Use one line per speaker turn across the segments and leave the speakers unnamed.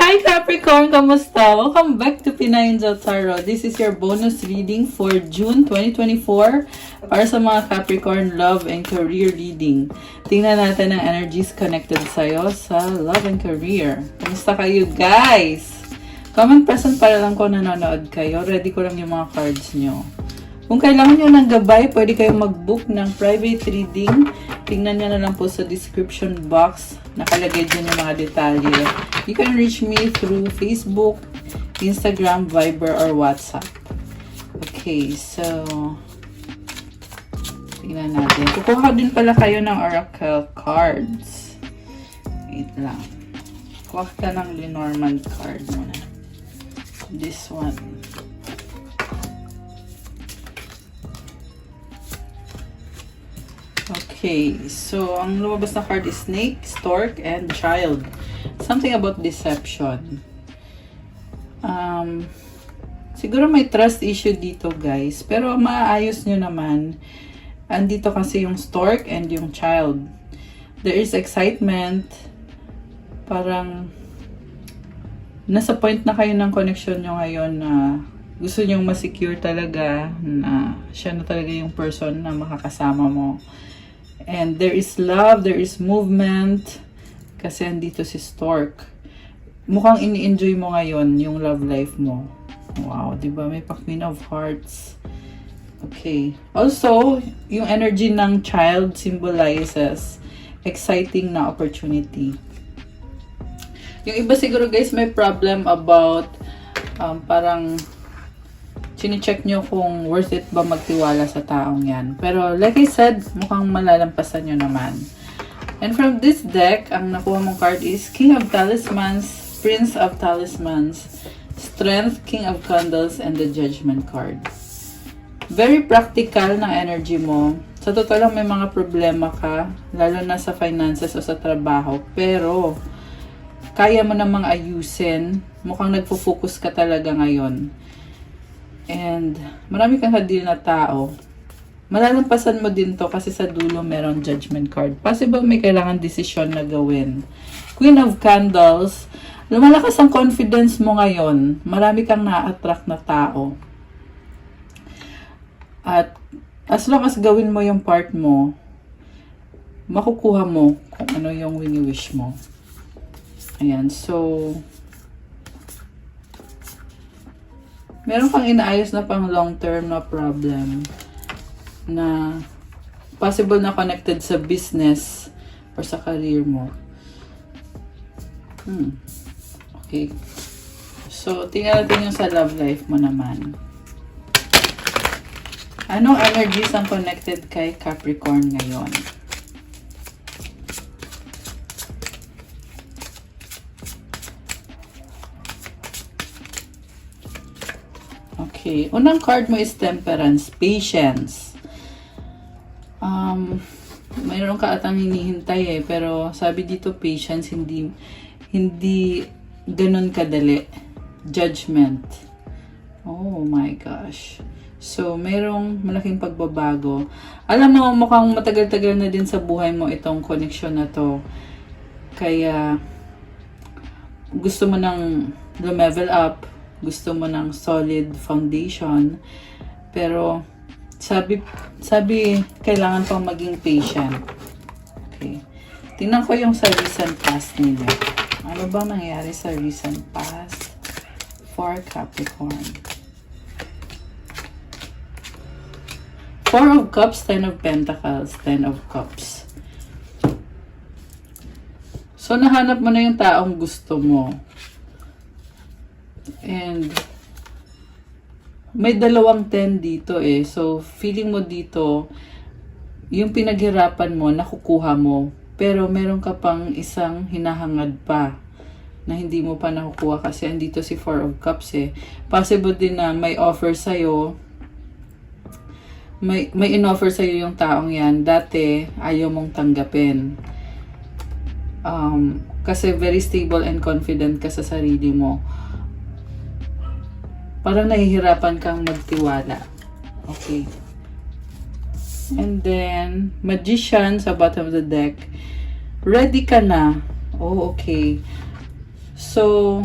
Hi Capricorn! Kamusta? Welcome back to Pinay Angel Tarot. This is your bonus reading for June 2024 para sa mga Capricorn love and career reading. Tingnan natin ang energies connected sa'yo sa love and career. Kamusta kayo guys? Comment present para lang kung nanonood kayo. Ready ko lang yung mga cards nyo. Kung kailangan nyo ng gabay, pwede kayong mag-book ng private reading. Tingnan nyo na lang po sa description box. Nakalagay dyan yung mga detalye. You can reach me through Facebook, Instagram, Viber, or WhatsApp. Okay, so tingnan natin. Kukuha din pala kayo ng Oracle cards. Wait lang. Kuha ka ng Lenormand card muna. This one. Okay, so ang lumabas na card is Snake, Stork, and Child. Something about deception. Siguro may trust issue dito guys, pero maayos nyo naman. Andito kasi yung Stork and yung Child. There is excitement. Parang nasa point na kayo ng connection nyo ngayon na gusto nyong ma-secure talaga na siya na talaga yung person na makakasama mo. And there is love, there is movement. Kasi andito si Stork. Mukhang ini-enjoy mo ngayon yung love life mo. Wow, di ba? May pa-Queen of Hearts. Okay. Also, yung energy ng Child symbolizes exciting na opportunity. Yung iba siguro guys may problem about parang chine-check nyo kung worth it ba magtiwala sa taong yan. Pero like I said, mukhang malalampasan nyo naman. And from this deck, ang nakuha mong card is King of Talismans, Prince of Talismans, Strength, King of Candles, and the Judgment card. Very practical na energy mo. Sa totoo lang may mga problema ka, lalo na sa finances o sa trabaho. Pero kaya mo namang ayusin. Mukhang nagpo-focus ka talaga ngayon. And marami kang kadil na tao. Malalampasan mo din to kasi sa dulo meron Judgment card. Possible may kailangan desisyon na gawin. Queen of Candles. Lumalakas ang confidence mo ngayon. Marami kang na-attract na tao. At as long as gawin mo yung part mo, makukuha mo kung ano yung wini-wish mo. Ayan, so meron kang inaayos na pang long-term na problem na possible na connected sa business or sa career mo. Okay. So, tingnan natin yung sa love life mo naman. Anong energies ang connected kay Capricorn ngayon? Okay. Unang card mo is Temperance, Patience. Mayroon ka atang hinihintay pero sabi dito patience, hindi ganun kadali. Judgment. Oh my gosh. So, mayroong malaking pagbabago. Alam mo, mukhang matagal-tagal na din sa buhay mo itong connection na to. Kaya, gusto mo nang level up, gusto mo ng solid foundation, pero sabi kailangan pang maging patient. Okay. Tingnan ko yung sa recent past nila. Ano ba nangyari sa recent past for Capricorn? Four of Cups, Ten of Pentacles, Ten of Cups. So, nahanap mo na yung taong gusto mo. And may dalawang 10 dito So, feeling mo dito, yung pinaghirapan mo, nakukuha mo. Pero meron ka pang isang hinahangad pa na hindi mo pa nakukuha kasi andito si Four of Cups Possible din na may offer sa'yo. May in-offer sa'yo yung taong yan. Dati, ayaw mong tanggapin. Kasi very stable and confident ka sa sarili mo. Parang nahihirapan kang magtiwala. Okay. And then, Magician sa bottom of the deck. Ready ka na. Oh, okay. So,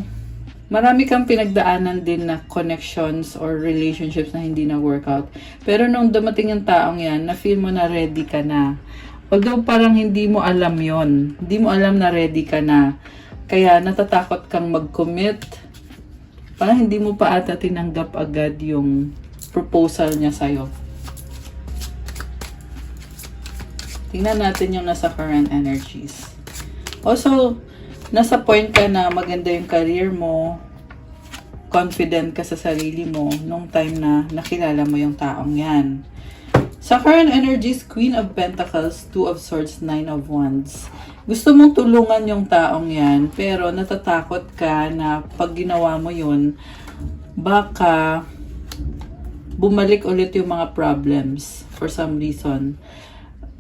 marami kang pinagdaanan din na connections or relationships na hindi na workout. Pero nung dumating yung taong yan, na-feel mo na ready ka na. Although parang hindi mo alam yon, hindi mo alam na ready ka na. Kaya natatakot kang mag-commit. Parang hindi mo pa ata tinanggap agad yung proposal niya sa'yo. Tingnan natin yung nasa current energies. Also, nasa point ka na maganda yung career mo, confident ka sa sarili mo nung time na nakilala mo yung taong yan. Sa current energies, Queen of Pentacles, Two of Swords, Nine of Wands. Gusto mong tulungan yung taong yan, pero natatakot ka na pag ginawa mo yun, baka bumalik ulit yung mga problems for some reason.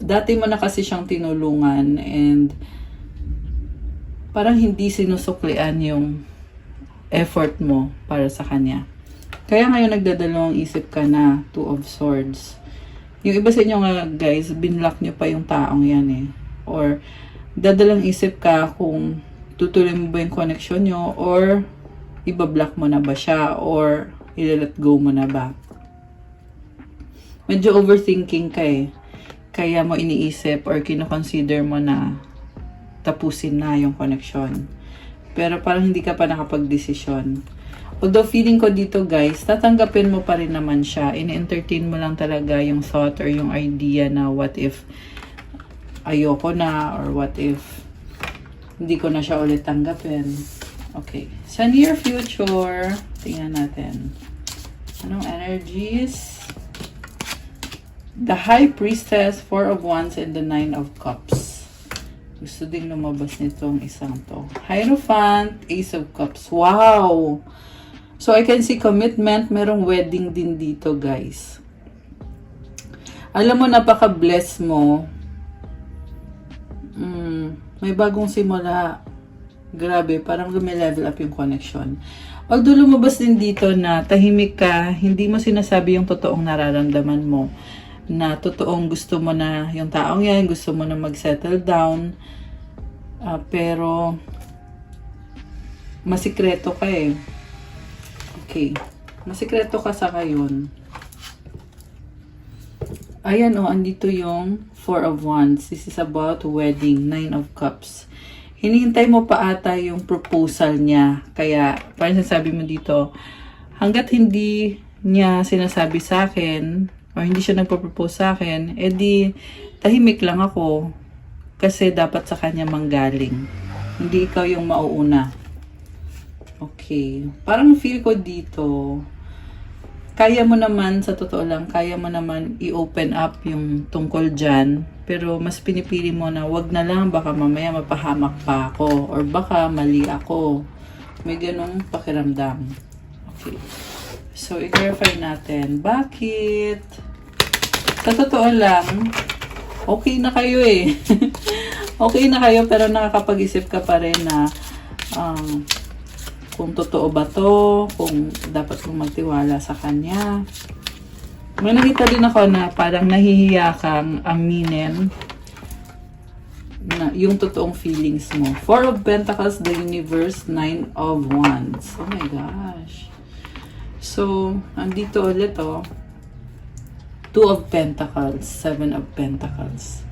Dati mo na kasi siyang tinulungan and parang hindi sinusuklian yung effort mo para sa kanya. Kaya ngayon nagdadalawang isip ka na, Two of Swords. Yung iba sa inyo nga guys, binlock nyo pa yung taong yan eh. Or dadalang isip ka kung tutuloy mo ba yung connection nyo or ibablock mo na ba siya or i-let go mo na ba. Medyo overthinking ka eh. Kaya mo iniisip or kino-consider mo na tapusin na yung connection. Pero parang hindi ka pa nakapag-desisyon. Although feeling ko dito guys, tatanggapin mo pa rin naman siya. In-entertain mo lang talaga yung thought or yung idea na what if ayoko na or what if hindi ko na siya ulit tanggapin. Okay. Sa near future, tingnan natin. Anong energies? The High Priestess, Four of Wands, and the Nine of Cups. Gusto din lumabas nitong isang to. Hierophant, Ace of Cups. Wow! So, I can see commitment. Merong wedding din dito, guys. Alam mo, napaka-bless mo. May bagong simula. Grabe, parang lumilevel up yung connection. Although lumabas din dito na tahimik ka, hindi mo sinasabi yung totoong nararamdaman mo. Na totoong gusto mo na yung taong yan, gusto mo na mag-settle down, pero masikreto ka eh. Okay. Masikreto ka sa ngayon. Ayan o, andito yung Four of Wands. This is about wedding, Nine of Cups. Hinihintay mo pa ata yung proposal niya. Kaya, parang sinasabi mo dito, hanggat hindi niya sinasabi sa akin, o hindi siya nagpo-propose sa akin, edi tahimik lang ako kasi dapat sa kanya manggaling. Hindi ikaw yung mauuna. Okay. Parang feel ko dito, kaya mo naman, sa totoo lang, kaya mo naman i-open up yung tungkol dyan, pero mas pinipili mo na wag na lang, baka mamaya mapahamak pa ako, or baka mali ako. May ganong pakiramdam. Okay. So, i-clarify natin. Bakit? Sa totoo lang, okay na kayo eh. Okay na kayo, pero nakakapag-isip ka pa rin na kung totoo ba to, kung dapat mong magtiwala sa kanya. May nakita din ako na parang nahihiya kang aminin na yung totoong feelings mo. Four of Pentacles, the Universe, Nine of Wands. Oh my gosh. So, andito ulit oh. Two of Pentacles, Seven of Pentacles.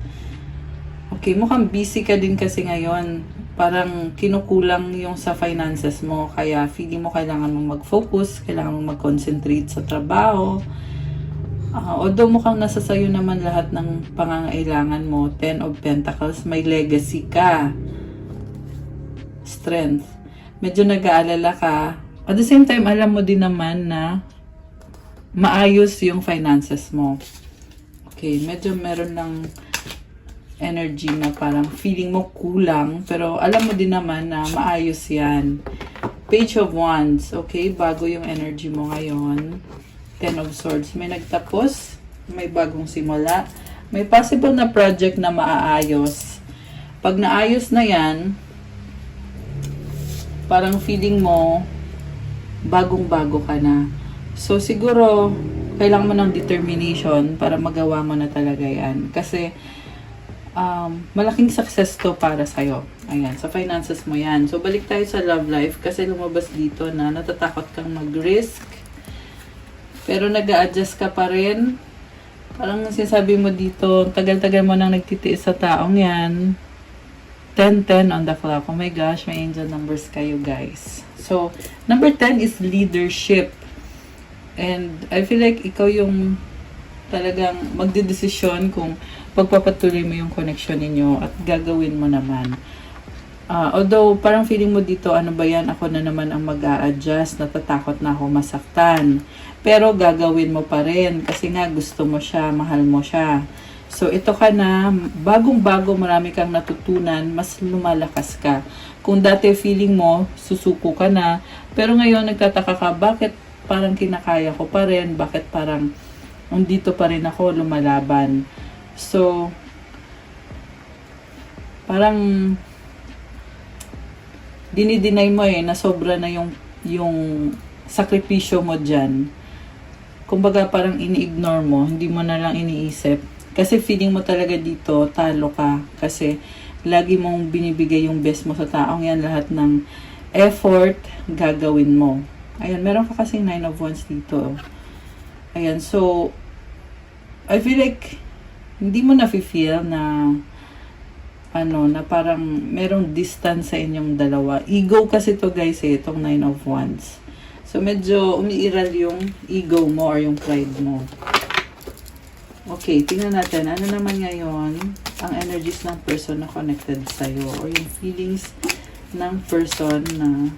Okay, mukhang busy ka din kasi ngayon. Parang kinukulang yung sa finances mo. Kaya feeling mo kailangan mong mag-focus, kailangan mong mag-concentrate sa trabaho. Although mukhang nasa sayo naman lahat ng pangangailangan mo. Ten of Pentacles, may legacy ka. Strength. Medyo nag-aalala ka. At the same time, alam mo din naman na maayos yung finances mo. Okay, medyo meron ng energy na parang feeling mo kulang, pero alam mo din naman na maayos yan. Page of Wands, okay, bago yung energy mo ngayon. Ten of Swords, may nagtapos, may bagong simula, may possible na project na maaayos. Pag naayos na yan, parang feeling mo, bagong-bago ka na. So, siguro, kailangan mo ng determination para magawa mo na talaga yan. Kasi, malaking success to para sa'yo. Ayan, sa finances mo yan. So, balik tayo sa love life kasi lumabas dito na natatakot kang mag-risk. Pero nag-a-adjust ka pa rin. Parang sinasabi mo dito, tagal-tagal mo nang nagtitiis sa taong yan. 10-10 on the clock. Oh my gosh, may angel numbers kayo, guys. So, number 10 is leadership. And I feel like ikaw yung talagang magdedesisyon kung pagpapatuloy mo yung connection ninyo at gagawin mo naman. Although, parang feeling mo dito, ano ba yan? Ako na naman ang mag-a-adjust. Natatakot na ako masaktan. Pero gagawin mo pa rin kasi nga gusto mo siya, mahal mo siya. So, ito ka na, bagong-bago, marami kang natutunan, mas lumalakas ka. Kung dati feeling mo, susuko ka na, pero ngayon nagtataka ka, bakit parang kinakaya ko pa rin? Bakit parang dito pa rin ako lumalaban? So, parang dinideny mo na sobra na yung sakripisyo mo dyan. Kumbaga parang ini-ignore mo, hindi mo na lang iniisip. Kasi feeling mo talaga dito, talo ka. Kasi lagi mong binibigay yung best mo sa taong yan. Lahat ng effort, gagawin mo. Ayan, meron ka kasing 9 of Wands dito. Ayan, so, I feel like, hindi mo na-feel na, na parang merong distance sa inyong dalawa. Ego kasi to guys itong 9 of Wands. So, medyo umiiral yung ego mo or yung pride mo. Okay, tingnan natin. Ano naman ngayon ang energies ng person na connected sa'yo or yung feelings ng person na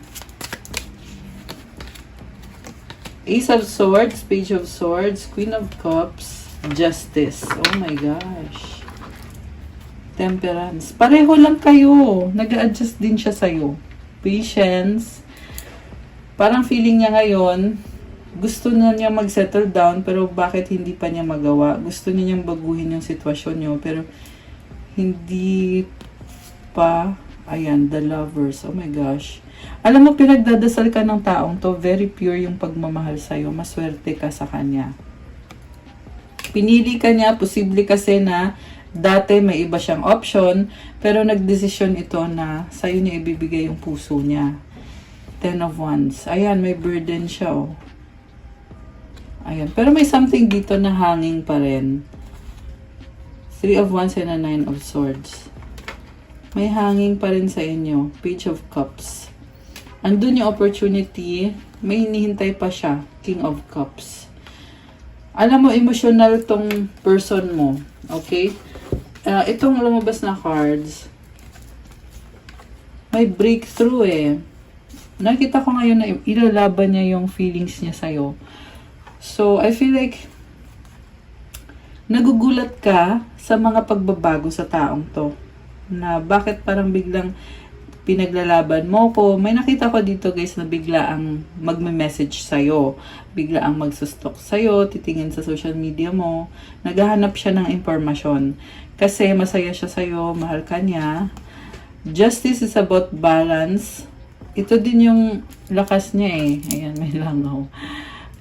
Ace of Swords, Page of Swords, Queen of Cups, Justice. Oh my gosh. Temperance. Pareho lang kayo. Nag-a-adjust din siya sa'yo. Patience. Parang feeling niya ngayon, gusto na niya mag-settle down, pero bakit hindi pa niya magawa? Gusto niya niyang baguhin yung sitwasyon niyo, pero hindi pa. Ayan, the lovers. Oh my gosh. Alam mo, pinagdadasal ka ng taong to, very pure yung pagmamahal sa'yo. Maswerte ka sa kanya. Pinili ka niya, posible kasi na dati may iba siyang option, pero nagdesisyon ito na sa'yo niya ibibigay yung puso niya. 10 of Wands. Ayan, may burden siya, oh. Ayan. Pero may something dito na hanging pa rin. 3 of Wands and a 9 of Swords. May hanging pa rin sa inyo. Page of Cups. Andun yung opportunity. May hinihintay pa siya. King of Cups. Alam mo, emotional tong person mo. Okay? Itong lumabas na cards, may breakthrough Nakita ko ngayon na ilalaban niya yung feelings niya sa'yo. So, I feel like nagugulat ka sa mga pagbabago sa taong to. Na bakit parang biglang pinaglalaban mo ko. May nakita ko dito guys na bigla ang magme-message sa'yo. Bigla ang magsustok sa'yo, titingin sa social media mo. Naghahanap siya ng impormasyon. Kasi masaya siya sa'yo, mahal ka niya. Justice is about balance. Ito din yung lakas niya Ayan, may langaw.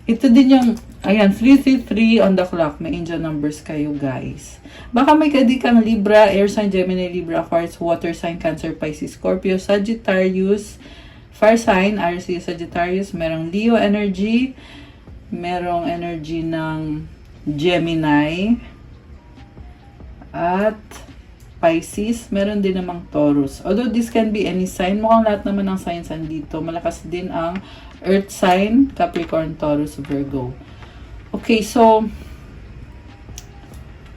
Ito din yung, ayan, 333 on the clock. May angel numbers kayo, guys. Baka may kadikang Libra, Air sign, Gemini, Libra, Aquarius, Water sign, Cancer, Pisces, Scorpio, Sagittarius, Fire sign, Aries, Sagittarius. Merong Leo energy. Merong energy ng Gemini. At Pisces, meron din namang Taurus. Although this can be any sign, mukhang lahat naman ng signs andito. Malakas din ang Earth sign, Capricorn, Taurus, Virgo. Okay, so,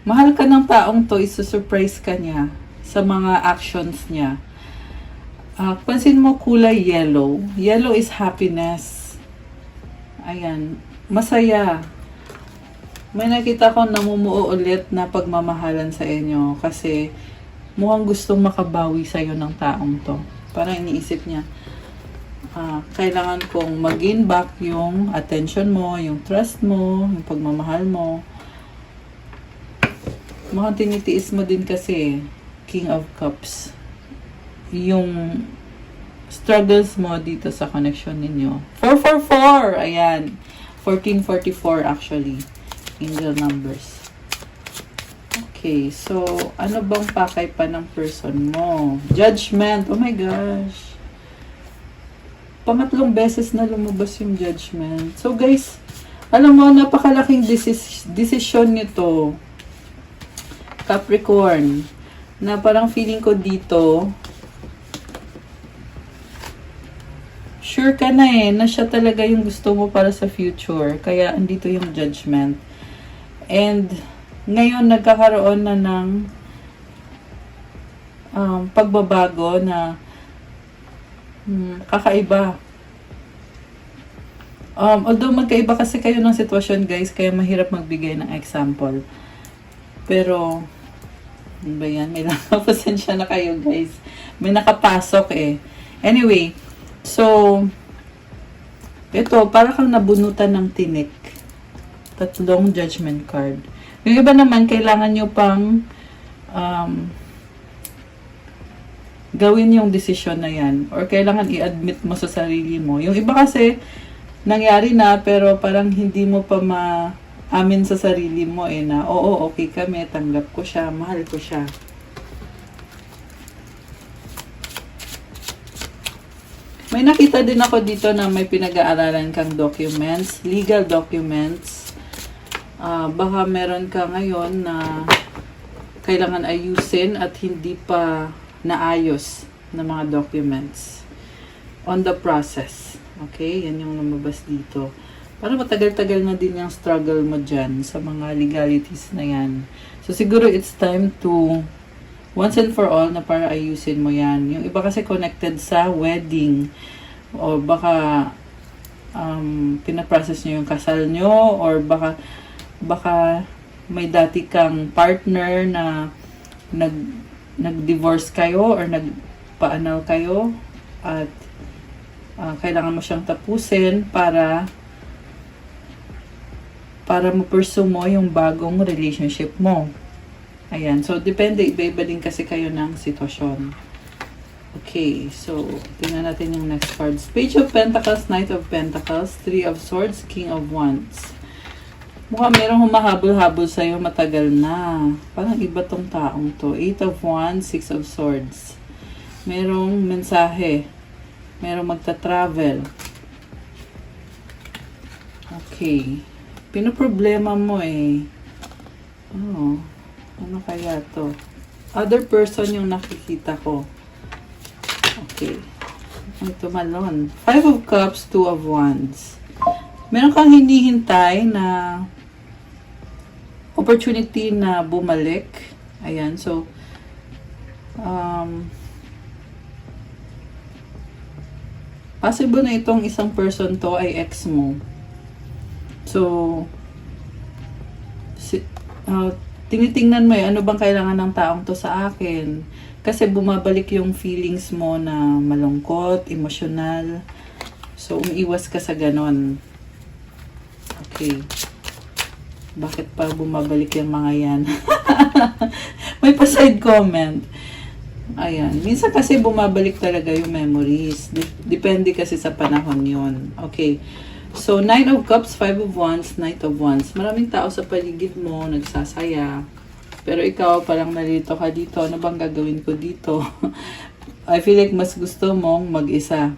mahal ka ng taong to, isusurprise ka niya sa mga actions niya. Pansin mo kulay yellow. Yellow is happiness. Ayan, masaya. May nakita ko namumuo ulit na pagmamahalan sa inyo kasi mukhang gustong makabawi sa'yo ng taong to. Parang iniisip niya, kailangan kong mag-gain back yung attention mo, yung trust mo, yung pagmamahal mo. Mukhang tinitiis mo din kasi, King of Cups. Yung struggles mo dito sa connection ninyo. 444! Ayan. 1444 actually. Angel numbers. Okay. Okay, so ano bang pakay pa ng person mo? Judgment. Oh my gosh. Pangatlong beses na lumabas yung judgment. So guys, alam mo, napakalaking desisyon nito. Capricorn. Na parang feeling ko dito, sure ka na na siya talaga yung gusto mo para sa future. Kaya andito yung judgment. And ngayon nagkakaroon na ng pagbabago na kakaiba. Although magkaiba kasi kayo ng sitwasyon guys, kaya mahirap magbigay ng example. Pero, ano ba yan? May nakapasensya na kayo guys. May nakapasok Anyway, so, ito, para kang nabunutan ng tinik. Tatlong judgment card. Yung iba naman, kailangan nyo pang gawin yung desisyon na yan. Or kailangan i-admit mo sa sarili mo. Yung iba kasi, nangyari na, pero parang hindi mo pa ma-amin sa sarili mo na, oo, okay kami, tanggap ko siya, mahal ko siya. May nakita din ako dito na may pinag-aaralan kang documents, legal documents. Baka meron ka ngayon na kailangan ayusin at hindi pa naayos na mga documents on the process. Okay, yan yung lumabas dito. Para matagal-tagal na din yung struggle mo dyan sa mga legalities na yan. So, siguro it's time to once and for all na para ayusin mo yan. Yung iba kasi connected sa wedding. O baka pinaprocess nyo yung kasal nyo. Or baka may dati kang partner na nag-divorce kayo or nagpa-annul kayo. At kailangan mo siyang tapusin para ma-pursue mo yung bagong relationship mo. Ayan. So, depende. Iba-iba din kasi kayo ng sitwasyon. Okay. So, tingnan natin yung next cards. Page of Pentacles, Knight of Pentacles, Three of Swords, King of Wands. Mukhang merong humahabol-habol sa'yo matagal na. Parang iba tong taong to. Eight of Wands, Six of Swords. Merong mensahe. Merong magta-travel. Okay. Pinoproblema mo Oh. Ano kaya to? Other person yung nakikita ko. Okay. Ang tumalon. Five of Cups, Two of Wands. Meron kang hinihintay na opportunity na bumalik. Ayan. So, possible na itong isang person to ay ex mo. So, tinitingnan mo ano bang kailangan ng taong to sa akin. Kasi bumabalik yung feelings mo na malungkot, emosyonal. So, umiiwas ka sa ganon. Okay. Bakit pa bumabalik yung mga yan? May pa-side comment. Ayan. Minsan kasi bumabalik talaga yung memories. Depende kasi sa panahon yun. Okay. So, Nine of Cups, Five of Wands, Knight of Wands. Maraming tao sa paligid mo, nagsasaya. Pero ikaw, parang nalito ka dito. Ano bang gagawin ko dito? I feel like mas gusto mong mag-isa.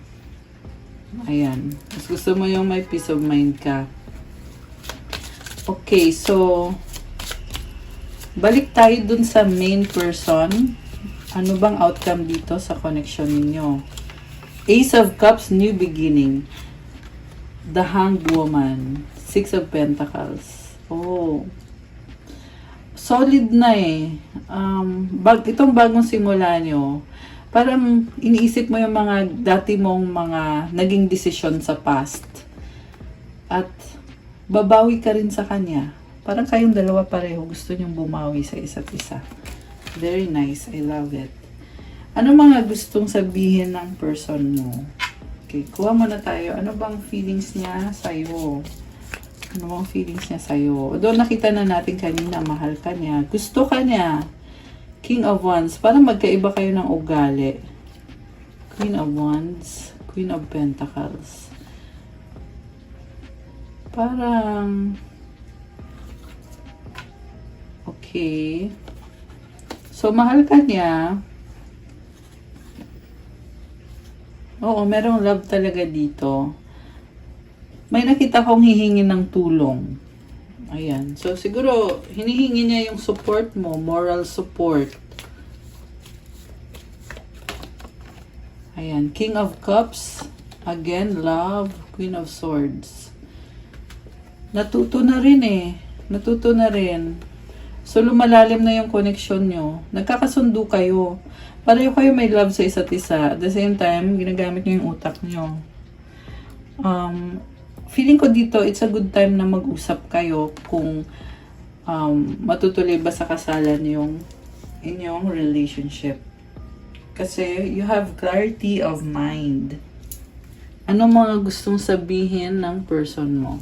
Ayan. Mas gusto mo yung may peace of mind ka. Okay, so, balik tayo dun sa main person. Ano bang outcome dito sa connection ninyo? Ace of Cups, new beginning. The Hanged Woman. Six of Pentacles. Oh. Solid na itong bagong simula nyo, parang iniisip mo yung mga dati mong mga naging desisyon sa past. At babawi ka rin sa kanya. Parang kayong dalawa pareho gusto nyong bumawi sa isa't isa. Very nice. I love it. Ano mga gustong sabihin ng person mo? Okay, kuha muna tayo. Ano bang feelings niya sa'yo? Ano bang feelings niya sa'yo? Doon nakita na natin kanina, mahal ka niya. Gusto ka niya. King of Wands. Parang magkaiba kayo ng ugali. Queen of Wands. Queen of Pentacles. Parang okay. So, mahal ka niya. Oo, merong love talaga dito. May nakita kong hihingi ng tulong. Ayan. So, siguro, hinihingi niya yung support mo, moral support. Ayan. King of Cups. Again, love. Queen of Swords. Natuto na rin eh. Natuto na rin. So, lumalalim na yung connection nyo. Nagkakasundo kayo. Pareho kayo may love sa isa't isa. At the same time, ginagamit nyo yung utak nyo. Feeling ko dito, it's a good time na mag-usap kayo kung matutuloy ba sa kasalan yung inyong relationship. Kasi you have clarity of mind. Ano mga gustong sabihin ng person mo?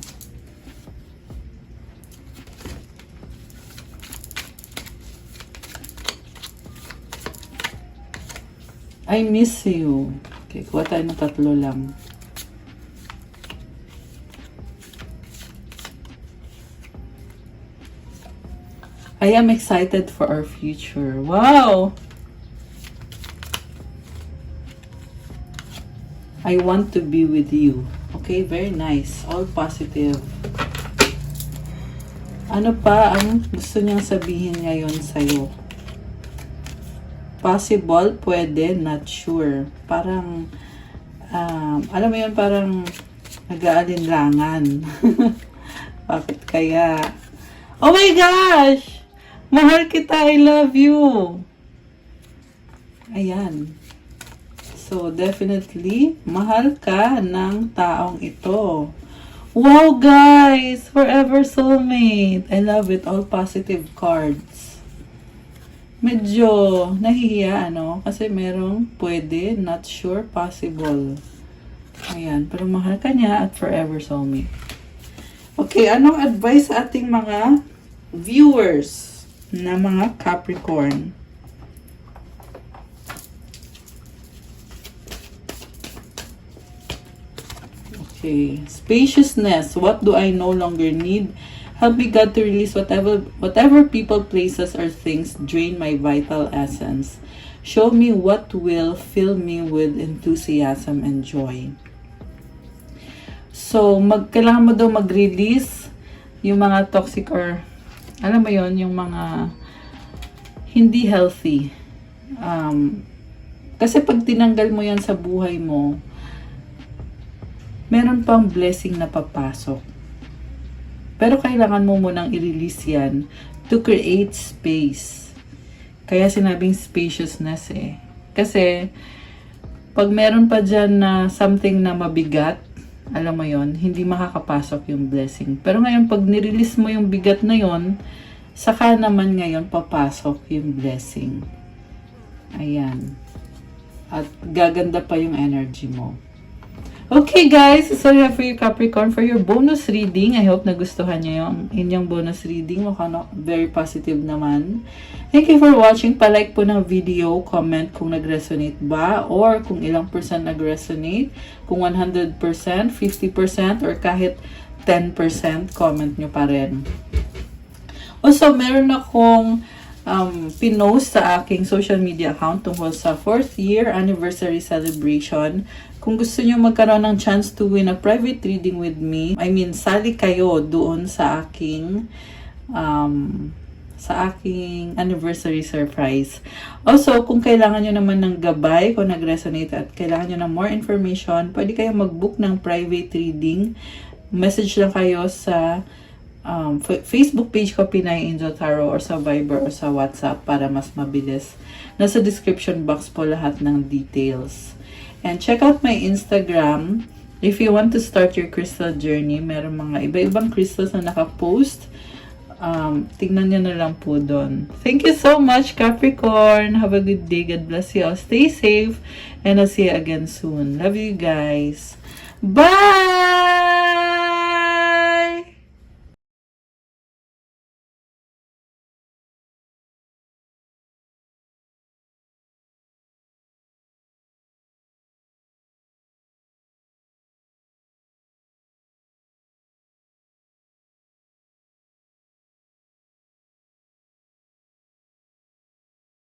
I miss you. Okay, kuha tayo ng 3 lang. I am excited for our future. Wow! I want to be with you. Okay, very nice. All positive. Ano pa ang gusto niyang sabihin ngayon sa'yo? Possible, pwede, not sure. Parang, alam mo yun, parang nag-aalinlangan. Bakit kaya? Oh my gosh! Mahal kita, I love you. Ayan. So, definitely, mahal ka ng taong ito. Wow, guys! Forever soulmate. I love it. All positive cards. Medyo nahihiya, ano? Kasi merong pwede, not sure, possible. Ayan. Pero mahal ka niya at forever soulmate. Okay, anong advice sa ating mga viewers na mga Capricorn? Okay. Spaciousness. What do I no longer need? Help me, God, to release whatever people, places, or things drain my vital essence. Show me what will fill me with enthusiasm and joy. So, kailangan mo daw mag-release yung mga toxic or alam mo yon, yung mga hindi healthy. Kasi pag tinanggal mo yan sa buhay mo, meron pang blessing na papasok. Pero kailangan mo munang i-release yan to create space. Kaya sinabing spaciousness eh. Kasi, pag meron pa dyan na something na mabigat, alam mo yon, hindi makakapasok yung blessing. Pero ngayon, pag nirelease mo yung bigat na yon, saka naman ngayon papasok yung blessing. Ayan. At gaganda pa yung energy mo. Okay guys, so yeah for you Capricorn for your bonus reading. I hope nagustuhan niyo yung inyong bonus reading. Mukhang very positive naman. Thank you for watching. Pa-like po ng video, comment kung nag-resonate ba or kung ilang percent nag-resonate. Kung 100%, 50% or kahit 10%, comment nyo pa rin. Also, meron akong pinost sa aking social media account tungkol sa 4th year anniversary celebration. Kung gusto nyo magkaroon ng chance to win a private reading with me, sali kayo doon sa aking anniversary surprise. Also, kung kailangan nyo naman ng gabay, kung nag-resonate at kailangan nyo ng more information, pwede kayo mag-book ng private reading. Message lang kayo sa Facebook page ko, Pinay Angel Tarot, or sa Viber or sa WhatsApp para mas mabilis. Nasa description box po lahat ng details. And check out my Instagram if you want to start your crystal journey. Meron mga iba-ibang crystals na nakapost. Tingnan nyo na lang po doon. Thank you so much, Capricorn. Have a good day. God bless you all. Stay safe. And I'll see you again soon. Love you guys. Bye!